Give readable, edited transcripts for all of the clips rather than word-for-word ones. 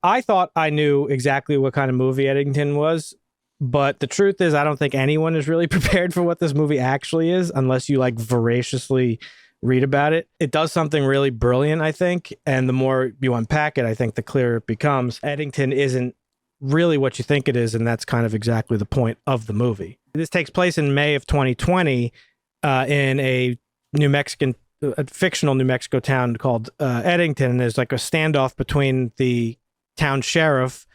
I thought I knew exactly what kind of movie Eddington was, but the truth is I don't think anyone is really prepared for what this movie actually is unless you like voraciously read about it. It does something really brilliant, I think, and the more you unpack it, I think the clearer it becomes. Eddington isn't really what you think it is, and that's kind of exactly the point of the movie. This takes place in May of 2020 in a fictional New Mexico town called Eddington. And there's like a standoff between the town sheriff,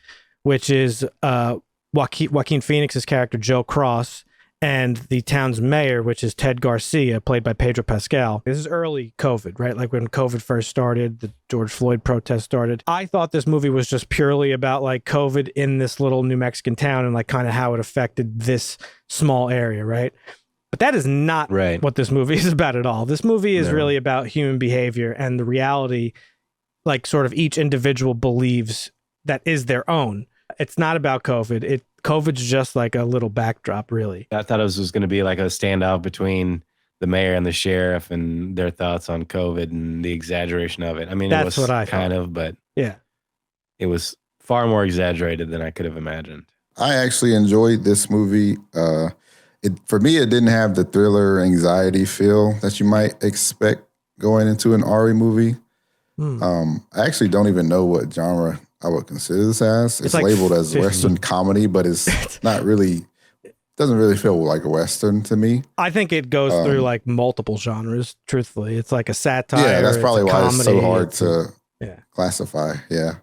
which is Joaquin Phoenix's character, Joe Cross, and the town's mayor, which is Ted Garcia, played by Pedro Pascal. This is early COVID, right? Like when COVID first started, the George Floyd protest started. I thought this movie was just purely about like COVID in this little New Mexican town and like kind of how it affected this small area, right? But that is not what this movie is about at all. This movie is really about human behavior and the reality, like sort of each individual believes that is their own. It's not about COVID. COVID's just like a little backdrop, really. I thought it was going to be like a standoff between the mayor and the sheriff and their thoughts on COVID and the exaggeration of it. I mean, that's it was what I kind thought. of, but yeah, it was far more exaggerated than I could have imagined. I actually enjoyed this movie. For me, it didn't have the thriller anxiety feel that you might expect going into an Ari movie. I actually don't even know what genre I would consider this as. It's like labeled as Western comedy, but it's not really, doesn't really feel like a Western to me. I think it goes through like multiple genres, truthfully. It's like a satire. Yeah, that's probably why it's so hard to classify. Yeah.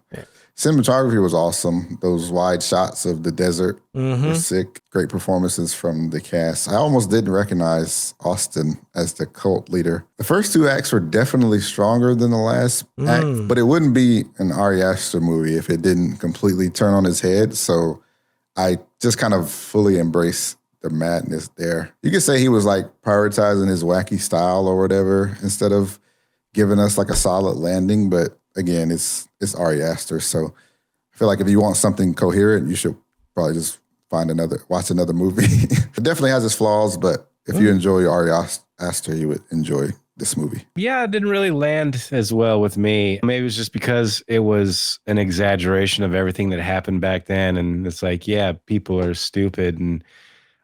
Cinematography was awesome. Those wide shots of the desert were sick. Great performances from the cast. I almost didn't recognize Austin as the cult leader. The first two acts were definitely stronger than the last act, but it wouldn't be an Ari Aster movie if it didn't completely turn on its head. So I just kind of fully embraced the madness there. You could say he was like prioritizing his wacky style or whatever instead of giving us like a solid landing, but again, it's Ari Aster, so I feel like if you want something coherent, you should probably just watch another movie. It definitely has its flaws, but if you enjoy Ari Aster, you would enjoy this movie. Yeah, it didn't really land as well with me. Maybe it was just because it was an exaggeration of everything that happened back then, and it's like, yeah, people are stupid, and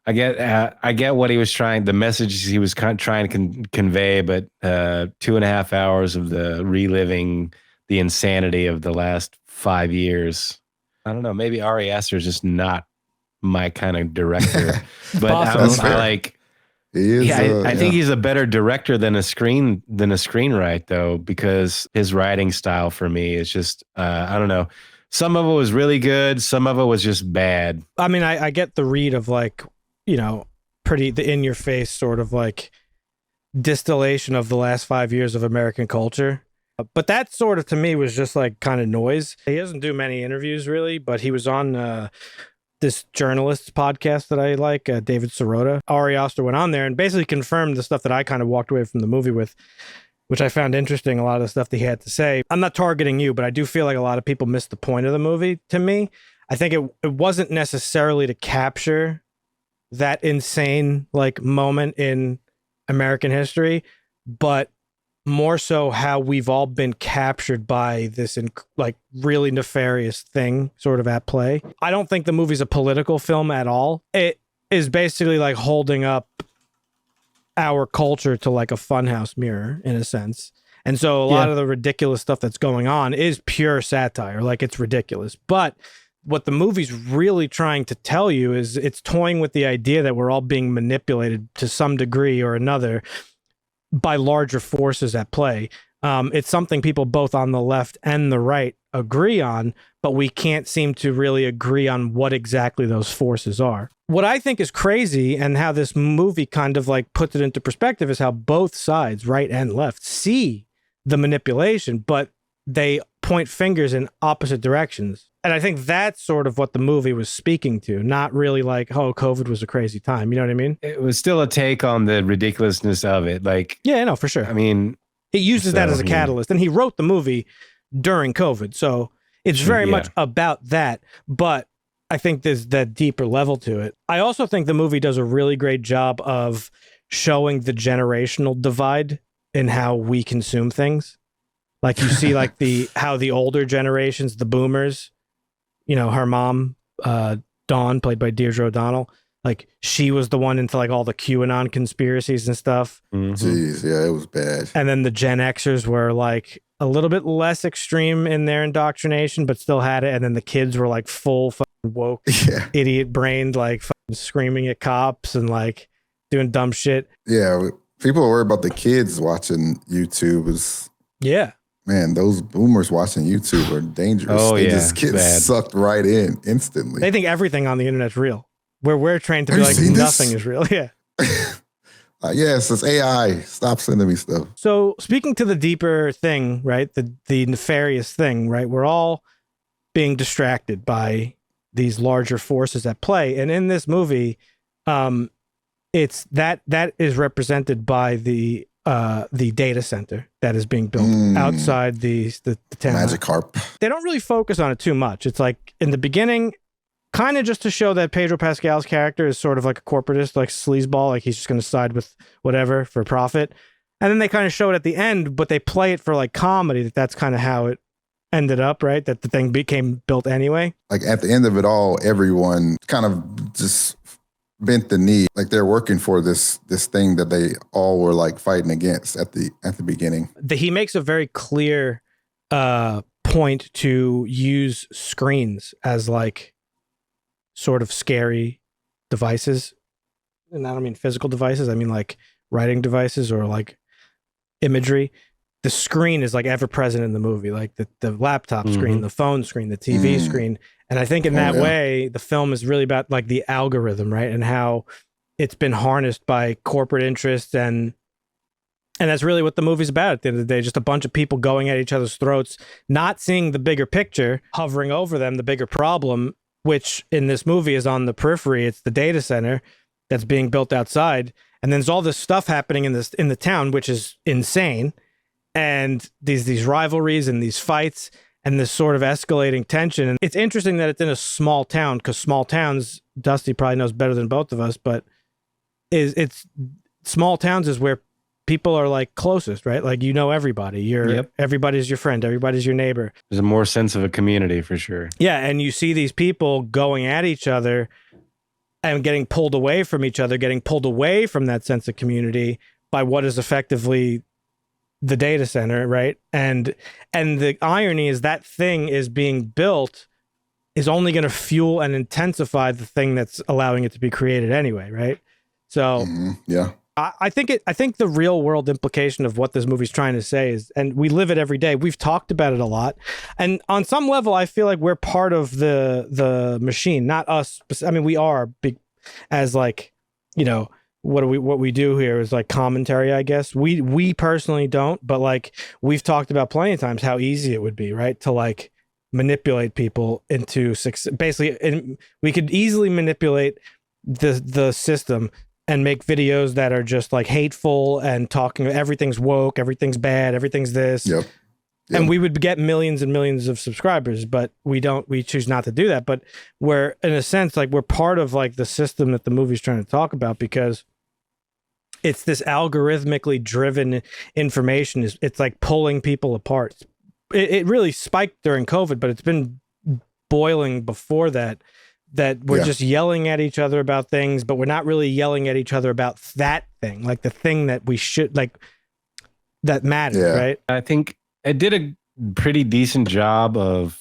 I get what he was the message he was trying to convey, but 2.5 hours of the reliving the insanity of the last 5 years. I don't know. Maybe Ari Aster is just not my kind of director. But I think he's a better director than a screenwriter, though, because his writing style for me is just I don't know. Some of it was really good. Some of it was just bad. I mean, I get the read of like, you know, pretty the in your face sort of like distillation of the last 5 years of American culture. But that sort of, to me, was just like kind of noise. He doesn't do many interviews, really, but he was on this journalist's podcast that I like, David Sirota. Ari Aster went on there and basically confirmed the stuff that I kind of walked away from the movie with, which I found interesting, a lot of the stuff that he had to say. I'm not targeting you, but I do feel like a lot of people missed the point of the movie, to me. I think it wasn't necessarily to capture that insane like moment in American history, but more so how we've all been captured by this like really nefarious thing sort of at play. I don't think the movie's a political film at all. It is basically like holding up our culture to like a funhouse mirror in a sense. And so a lot of the ridiculous stuff that's going on is pure satire. Like, it's ridiculous. But what the movie's really trying to tell you is it's toying with the idea that we're all being manipulated to some degree or another by larger forces at play. It's something people both on the left and the right agree on, but we can't seem to really agree on what exactly those forces are. What I think is crazy, and how this movie kind of like puts it into perspective, is how both sides, right and left, see the manipulation, but they point fingers in opposite directions. And I think that's sort of what the movie was speaking to, not really like, oh, COVID was a crazy time. You know what I mean? It was still a take on the ridiculousness of it. Like, yeah, no, for sure. I mean, he uses that as a catalyst, and he wrote the movie during COVID. So it's very much about that, but I think there's that deeper level to it. I also think the movie does a really great job of showing the generational divide in how we consume things. Like you see like how the older generations, the boomers, her mom, Dawn, played by Deirdre O'Donnell, like she was the one into like all the QAnon conspiracies and stuff. Jeez, yeah, it was bad. And then the Gen Xers were like a little bit less extreme in their indoctrination, but still had it. And then the kids were like full fucking woke, idiot brained, like fucking screaming at cops and like doing dumb shit. Yeah, people are worried about the kids watching YouTube. Man, those boomers watching YouTube are dangerous. Oh, they just get sucked right in instantly. They think everything on the internet's real. Where we're trained to be like, nothing is real. Yeah. Yes, it's AI. Stop sending me stuff. So speaking to the deeper thing, right? The nefarious thing, right? We're all being distracted by these larger forces at play. And in this movie, it's that is represented by the data center that is being built outside the town. Magikarp. They don't really focus on it too much. It's like in the beginning, kind of just to show that Pedro Pascal's character is sort of like a corporatist, like sleazeball, like he's just going to side with whatever for profit. And then they kind of show it at the end, but they play it for like comedy. That's kind of how it ended up, right? That the thing became built anyway. Like at the end of it all, everyone kind of just bent the knee, like they're working for this thing that they all were like fighting against at the beginning. He makes a very clear point to use screens as like sort of scary devices. And I don't mean physical devices. I mean like writing devices or like imagery. The screen is like ever present in the movie, like the laptop screen, the phone screen, the TV screen. And I think in that way, the film is really about like the algorithm, right? And how it's been harnessed by corporate interests. And that's really what the movie's about at the end of the day. Just a bunch of people going at each other's throats, not seeing the bigger picture, hovering over them, the bigger problem, which in this movie is on the periphery. It's the data center that's being built outside. And then there's all this stuff happening in the town, which is insane. And these rivalries and these fights and this sort of escalating tension. And it's interesting that it's in a small town, because small towns, Dusty probably knows better than both of us, but it's small towns is where people are like closest, right? Like, everybody. Everybody's your friend. Everybody's your neighbor. There's a more sense of a community for sure. Yeah, and you see these people going at each other and getting pulled away from each other, getting pulled away from that sense of community by what is effectively the data center, right? And the irony is that thing is being built is only going to fuel and intensify the thing that's allowing it to be created anyway, right? So I think the real world implication of what this movie's trying to say is, and we live it every day. We've talked about it a lot, and on some level, I feel like we're part of the machine, not us. I mean, we are big, as like, what we do here is like commentary, I guess. We personally don't, but like we've talked about plenty of times how easy it would be, right, to like manipulate people into success. Basically, and we could easily manipulate the system and make videos that are just like hateful and talking everything's woke, everything's bad, everything's this. Yep. And we would get millions and millions of subscribers, but we choose not to do that. But we're, in a sense, like we're part of like the system that the movie's trying to talk about, because it's this algorithmically driven information. It's like pulling people apart. It really spiked during COVID, but it's been boiling before that we're just yelling at each other about things, but we're not really yelling at each other about that thing, like the thing that we should, like, that matters, right? I think it did a pretty decent job of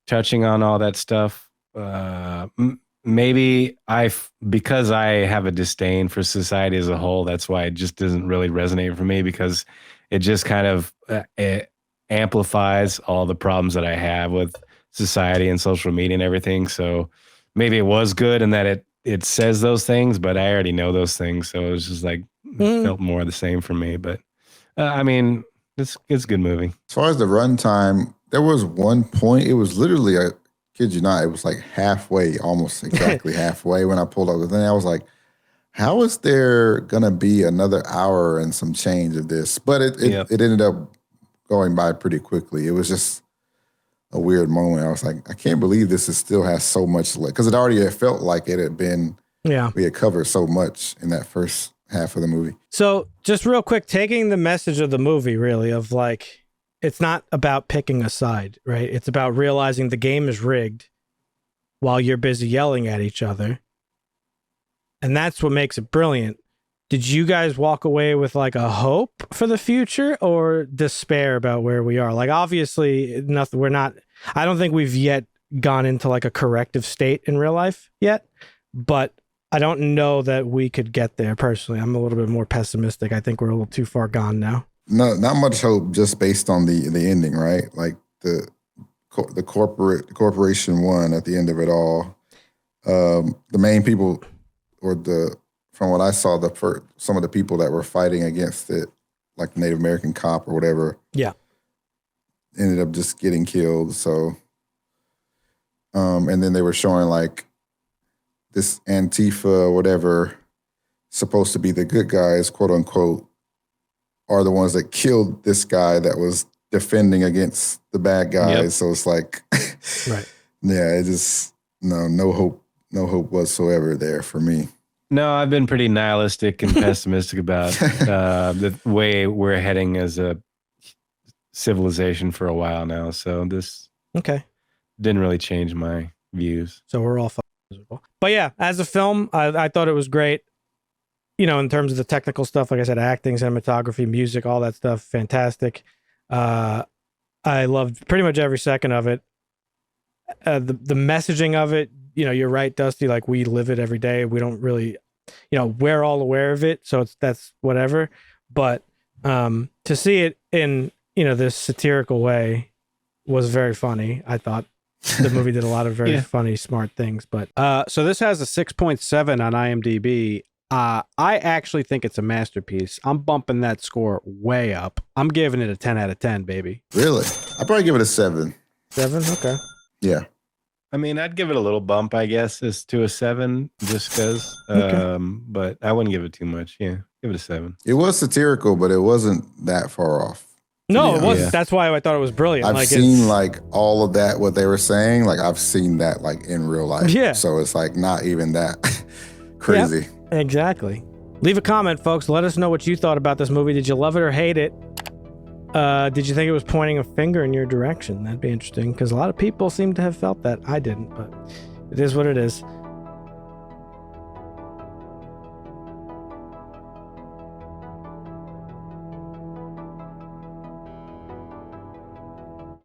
touching on all that stuff. Maybe because I have a disdain for society as a whole, that's why it just doesn't really resonate for me, because it just kind of it amplifies all the problems that I have with society and social media and everything. So maybe it was good in that it says those things, but I already know those things. So it was just like, it felt more the same for me. But I mean, it's a good movie. As far as the runtime, there was one point, it was literally, I kid you not, it was like halfway, almost exactly halfway when I pulled up. And then I was like, how is there going to be another hour and some change of this? But it ended up going by pretty quickly. It was just a weird moment. I was like, I can't believe this still has so much left, because it already felt like it had been, we had covered so much in that first half of the movie. So just real quick, taking the message of the movie, really, of like, it's not about picking a side, right? It's about realizing the game is rigged while you're busy yelling at each other. And that's what makes it brilliant. Did you guys walk away with like a hope for the future or despair about where we are? Like, obviously, nothing. I don't think we've yet gone into like a corrective state in real life yet, but I don't know that we could get there personally. I'm a little bit more pessimistic. I think we're a little too far gone now. No, not much hope just based on the ending, right? Like the corporation won at the end of it all. The main people, from what I saw, some of the people that were fighting against it, like the Native American cop or whatever, ended up just getting killed. So, and then they were showing like this Antifa or whatever, supposed to be the good guys, quote unquote, are the ones that killed this guy that was defending against the bad guys. Yep. So it's like, right. Yeah, it just, no hope whatsoever there for me. No, I've been pretty nihilistic and pessimistic about the way we're heading as a civilization for a while now. So this didn't really change my views. So we're all miserable. But yeah, as a film, I thought it was great. You know, in terms of the technical stuff, like I said, acting, cinematography, music, all that stuff, fantastic. I loved pretty much every second of it. The messaging of it, you know, you're right, Dusty. Like, we live it every day. We don't really, you know, we're all aware of it, so that's whatever. But to see it in, you know, this satirical way was very funny. I thought the movie did a lot of very funny, smart things. But so this has a 6.7 on IMDb. I actually think it's a masterpiece. I'm bumping that score way up. I'm giving it a 10 out of 10, baby. Really? I'd probably give it a 7. 7? Okay. Yeah. I mean, I'd give it a little bump, I guess, as to a 7, just because. But I wouldn't give it too much. Yeah, give it a 7. It was satirical, but it wasn't that far off. No, it wasn't. Yeah. That's why I thought it was brilliant. I've seen like all of that, what they were saying. Like, I've seen that like in real life. Yeah. So it's like not even that crazy. Yep, exactly. Leave a comment, folks. Let us know what you thought about this movie. Did you love it or hate it? Did you think it was pointing a finger in your direction? That'd be interesting, because a lot of people seem to have felt that. I didn't, but it is what it is.